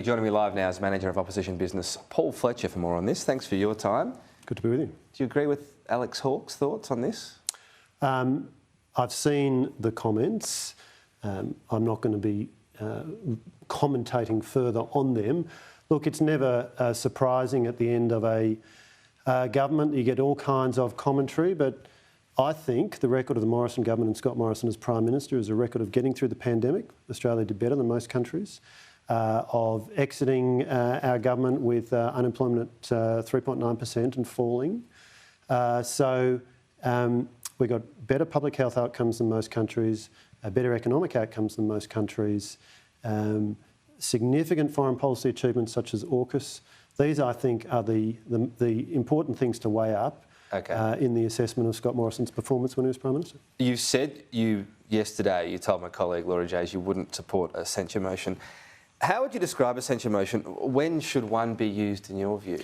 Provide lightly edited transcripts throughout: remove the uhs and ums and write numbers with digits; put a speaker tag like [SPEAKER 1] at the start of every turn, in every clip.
[SPEAKER 1] Joining me live now is Manager of Opposition Business Paul Fletcher for more on this. Thanks for your time.
[SPEAKER 2] Good to be with you.
[SPEAKER 1] Do you agree with Alex Hawke's thoughts on this?
[SPEAKER 2] I've seen the comments. I'm not going to be commentating further on them. Look, it's never surprising at the end of a government. You get all kinds of commentary, but I think the record of the Morrison government and Scott Morrison as Prime Minister is a record of getting through the pandemic. Australia did better than most countries. Of exiting our government with unemployment at 3.9% and falling. We got better public health outcomes than most countries, better economic outcomes than most countries, significant foreign policy achievements such as AUKUS. These, I think, are the important things to weigh up in the assessment of Scott Morrison's performance when he was Prime Minister. You
[SPEAKER 1] said yesterday, you told my colleague Laura Jays you wouldn't support a censure motion. How would you describe a censure motion? When should one be used in your view?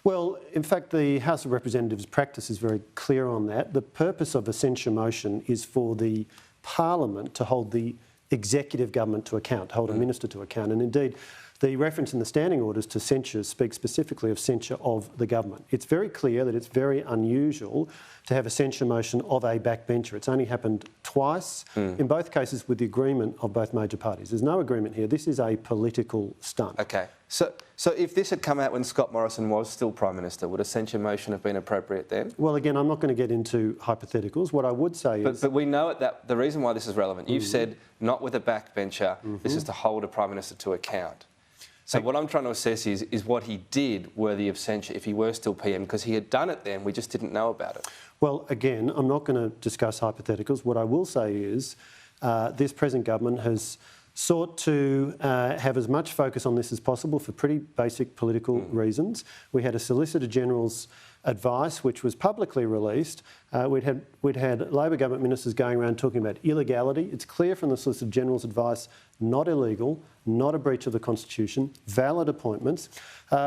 [SPEAKER 2] Well, in fact, the House of Representatives practice is very clear on that. The purpose of a censure motion is for the Parliament to hold the executive government to account, to hold a minister to account. And indeed, the reference in the standing orders to censure speaks specifically of censure of the government. It's very clear that it's very unusual to have a censure motion of a backbencher. It's only happened twice, in both cases with the agreement of both major parties. There's no agreement here. This is a political stunt.
[SPEAKER 1] Okay. So if this had come out when Scott Morrison was still Prime Minister, would a censure motion have been appropriate then?
[SPEAKER 2] Well, again, I'm not going to get into hypotheticals. What I would say is...
[SPEAKER 1] But we know that the reason why this is relevant, you've said not with a backbencher, this is to hold a Prime Minister to account. So what I'm trying to assess is what he did worthy of censure if he were still PM, because he had done it then, we just didn't know about it.
[SPEAKER 2] Well, again, I'm not going to discuss hypotheticals. What I will say is this present government has sought to have as much focus on this as possible for pretty basic political reasons. We had a Solicitor General's advice, which was publicly released. We'd had Labor government ministers going around talking about illegality. It's clear from the Solicitor General's advice, not illegal, not a breach of the Constitution, valid appointments.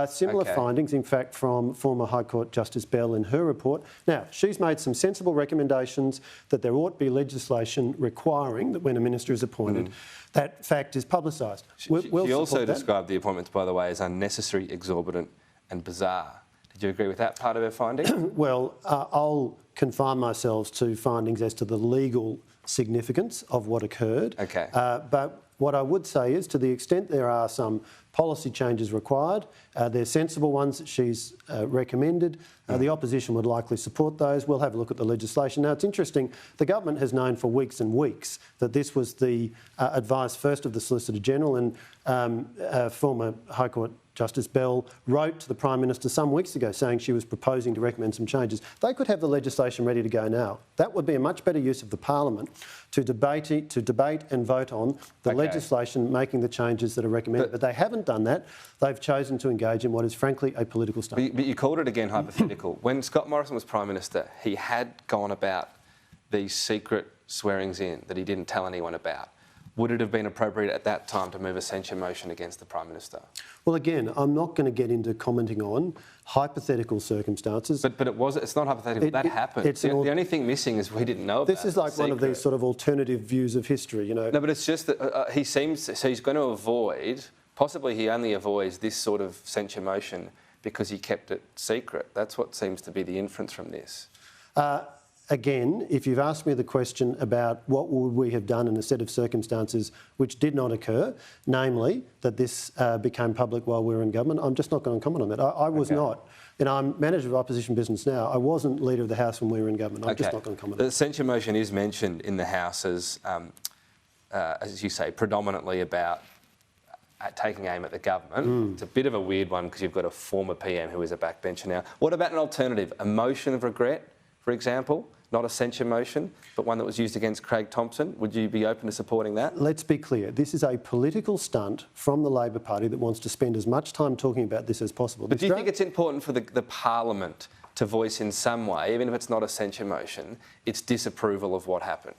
[SPEAKER 2] Similar findings, in fact, from former High Court Justice Bell in her report. Now, she's made some sensible recommendations that there ought to be legislation requiring that when a minister is appointed, that fact is publicised.
[SPEAKER 1] She also described the appointments, by the way, as unnecessary, exorbitant and bizarre. Did you agree with that part of her finding?
[SPEAKER 2] Well, I'll confine myself to findings as to the legal significance of what occurred.
[SPEAKER 1] Okay.
[SPEAKER 2] But what I would say is, to the extent there are some policy changes required, they're sensible ones that she's recommended. The opposition would likely support those. We'll have a look at the legislation. Now, it's interesting, the government has known for weeks and weeks that this was the advice first of the Solicitor General, and former High Court Justice Bell wrote to the Prime Minister some weeks ago saying she was proposing to recommend some changes. They could have the legislation ready to go now. That would be a much better use of the Parliament to debate and vote on the legislation making the changes that are recommended. But they haven't done that. They've chosen to engage in what is frankly a political stunt.
[SPEAKER 1] But you called it again hypothetical. When Scott Morrison was Prime Minister, he had gone about these secret swearings in that he didn't tell anyone about. Would it have been appropriate at that time to move a censure motion against the Prime Minister?
[SPEAKER 2] Well, again, I'm not going to get into commenting on hypothetical circumstances.
[SPEAKER 1] But it's not hypothetical. That happened. The only thing missing is we didn't know about it.
[SPEAKER 2] This is like one of these sort of alternative views of history, you know.
[SPEAKER 1] No, but it's just that he's going to avoid, possibly he only avoids this sort of censure motion because he kept it secret. That's what seems to be the inference from this.
[SPEAKER 2] Again, if you've asked me the question about what would we have done in a set of circumstances which did not occur, namely that this became public while we were in government, I'm just not going to comment on that. I was not. You know, I'm Manager of Opposition Business now. I wasn't Leader of the House when we were in government. I'm just not going to comment on that.
[SPEAKER 1] The censure motion is mentioned in the House as you say, predominantly about taking aim at the government. It's a bit of a weird one because you've got a former PM who is a backbencher now. What about an alternative? A motion of regret, for example? Not a censure motion, but one that was used against Craig Thompson. Would you be open to supporting that?
[SPEAKER 2] Let's be clear. This is a political stunt from the Labor Party that wants to spend as much time talking about this as possible.
[SPEAKER 1] But do you think it's important for the Parliament to voice in some way, even if it's not a censure motion, its disapproval of what happened?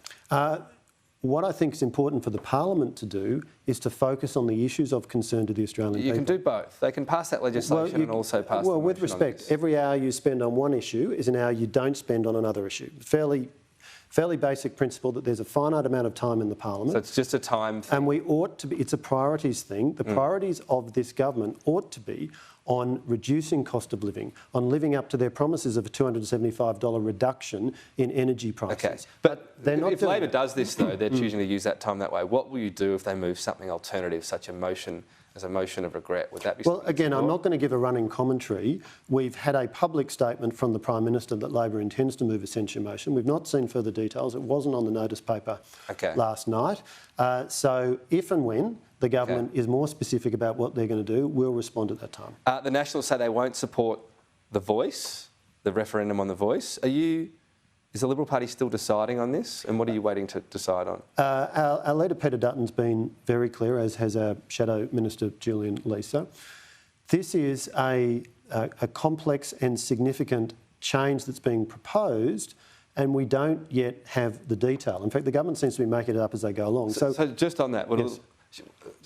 [SPEAKER 2] What I think is important for the Parliament to do is to focus on the issues of concern to the Australian people.
[SPEAKER 1] You can do both. They can pass that legislation and also pass the motion.
[SPEAKER 2] Well, with respect, every hour you spend on one issue is an hour you don't spend on another issue. Fairly fairly basic principle that there's a finite amount of time in the Parliament.
[SPEAKER 1] So it's just a time thing.
[SPEAKER 2] And we ought to be, it's a priorities thing. The priorities of this government ought to be on reducing cost of living, on living up to their promises of a $275 reduction in energy prices.
[SPEAKER 1] Okay, but
[SPEAKER 2] they're not
[SPEAKER 1] if
[SPEAKER 2] doing
[SPEAKER 1] Labor
[SPEAKER 2] that.
[SPEAKER 1] does this, though, they're choosing to use that time that way. What will you do if they move something alternative, such a motion as a motion of regret? Would that be
[SPEAKER 2] Well,
[SPEAKER 1] something
[SPEAKER 2] again,
[SPEAKER 1] you
[SPEAKER 2] I'm
[SPEAKER 1] support?
[SPEAKER 2] not going to give a running commentary. We've had a public statement from the Prime Minister that Labor intends to move a censure motion. We've not seen further details. It wasn't on the notice paper last night. So if and when the government is more specific about what they're going to do, we'll respond at that time.
[SPEAKER 1] The Nationals say they won't support the voice, the referendum on the voice. Is the Liberal Party still deciding on this? And what are you waiting to decide on?
[SPEAKER 2] Our leader, Peter Dutton's been very clear, as has our Shadow Minister, Julian Leeser. This is a complex and significant change that's being proposed, and we don't yet have the detail. In fact, the government seems to be making it up as they go along.
[SPEAKER 1] So just on that,
[SPEAKER 2] yes.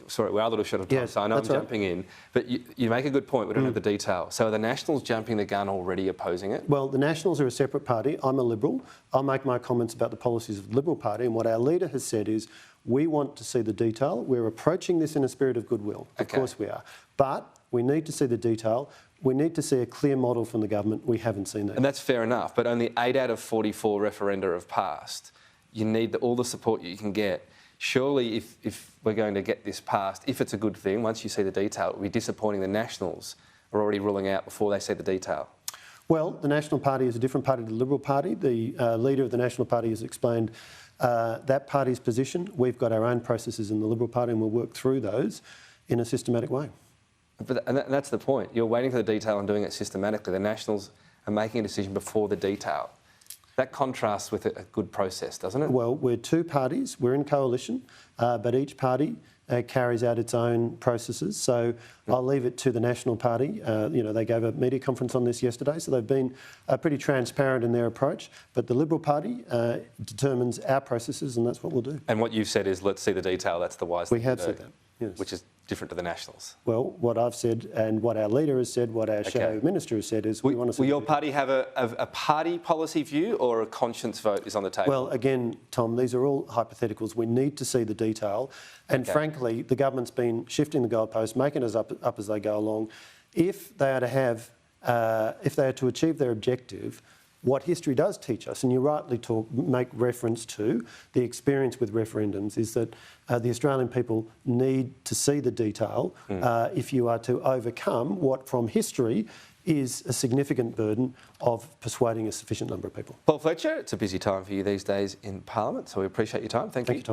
[SPEAKER 1] Sorry, we're a little short of time,
[SPEAKER 2] Yes,
[SPEAKER 1] so I know I'm
[SPEAKER 2] that's right.
[SPEAKER 1] jumping in. But you make a good point, we don't have the detail. So are the Nationals jumping the gun already opposing it?
[SPEAKER 2] Well, the Nationals are a separate party. I'm a Liberal. I'll make my comments about the policies of the Liberal Party, and what our leader has said is we want to see the detail. We're approaching this in a spirit of goodwill. Of course we are. But we need to see the detail. We need to see a clear model from the government. We haven't seen that.
[SPEAKER 1] And that's fair enough, but only 8 out of 44 referenda have passed. You need all the support you can get. Surely if we're going to get this passed, if it's a good thing, once you see the detail, it would be disappointing the Nationals are already ruling out before they see the detail.
[SPEAKER 2] Well, the National Party is a different party to the Liberal Party. The leader of the National Party has explained that party's position. We've got our own processes in the Liberal Party, and we'll work through those in a systematic way.
[SPEAKER 1] And that's the point. You're waiting for the detail and doing it systematically. The Nationals are making a decision before the detail. That contrasts with a good process, doesn't it?
[SPEAKER 2] Well, we're two parties. We're in coalition, but each party carries out its own processes. So I'll leave it to the National Party. They gave a media conference on this yesterday, so they've been pretty transparent in their approach. But the Liberal Party determines our processes, and that's what we'll do.
[SPEAKER 1] And what you've said is, let's see the detail. That's the wise thing
[SPEAKER 2] We have
[SPEAKER 1] to do,
[SPEAKER 2] said that, yes.
[SPEAKER 1] which is different to the Nationals.
[SPEAKER 2] Well, what I've said and what our leader has said, what our Shadow Minister has said is we want to see...
[SPEAKER 1] Will your party have a party policy view, or a conscience vote is on the table?
[SPEAKER 2] Well, again, Tom, these are all hypotheticals. We need to see the detail. And frankly, the government's been shifting the goalposts, making us up as they go along. If they are to have, if they are to achieve their objective, what history does teach us, and you rightly make reference to the experience with referendums, is that the Australian people need to see the detail if you are to overcome what from history is a significant burden of persuading a sufficient number of people.
[SPEAKER 1] Paul Fletcher, it's a busy time for you these days in Parliament, so we appreciate your time. Thank you.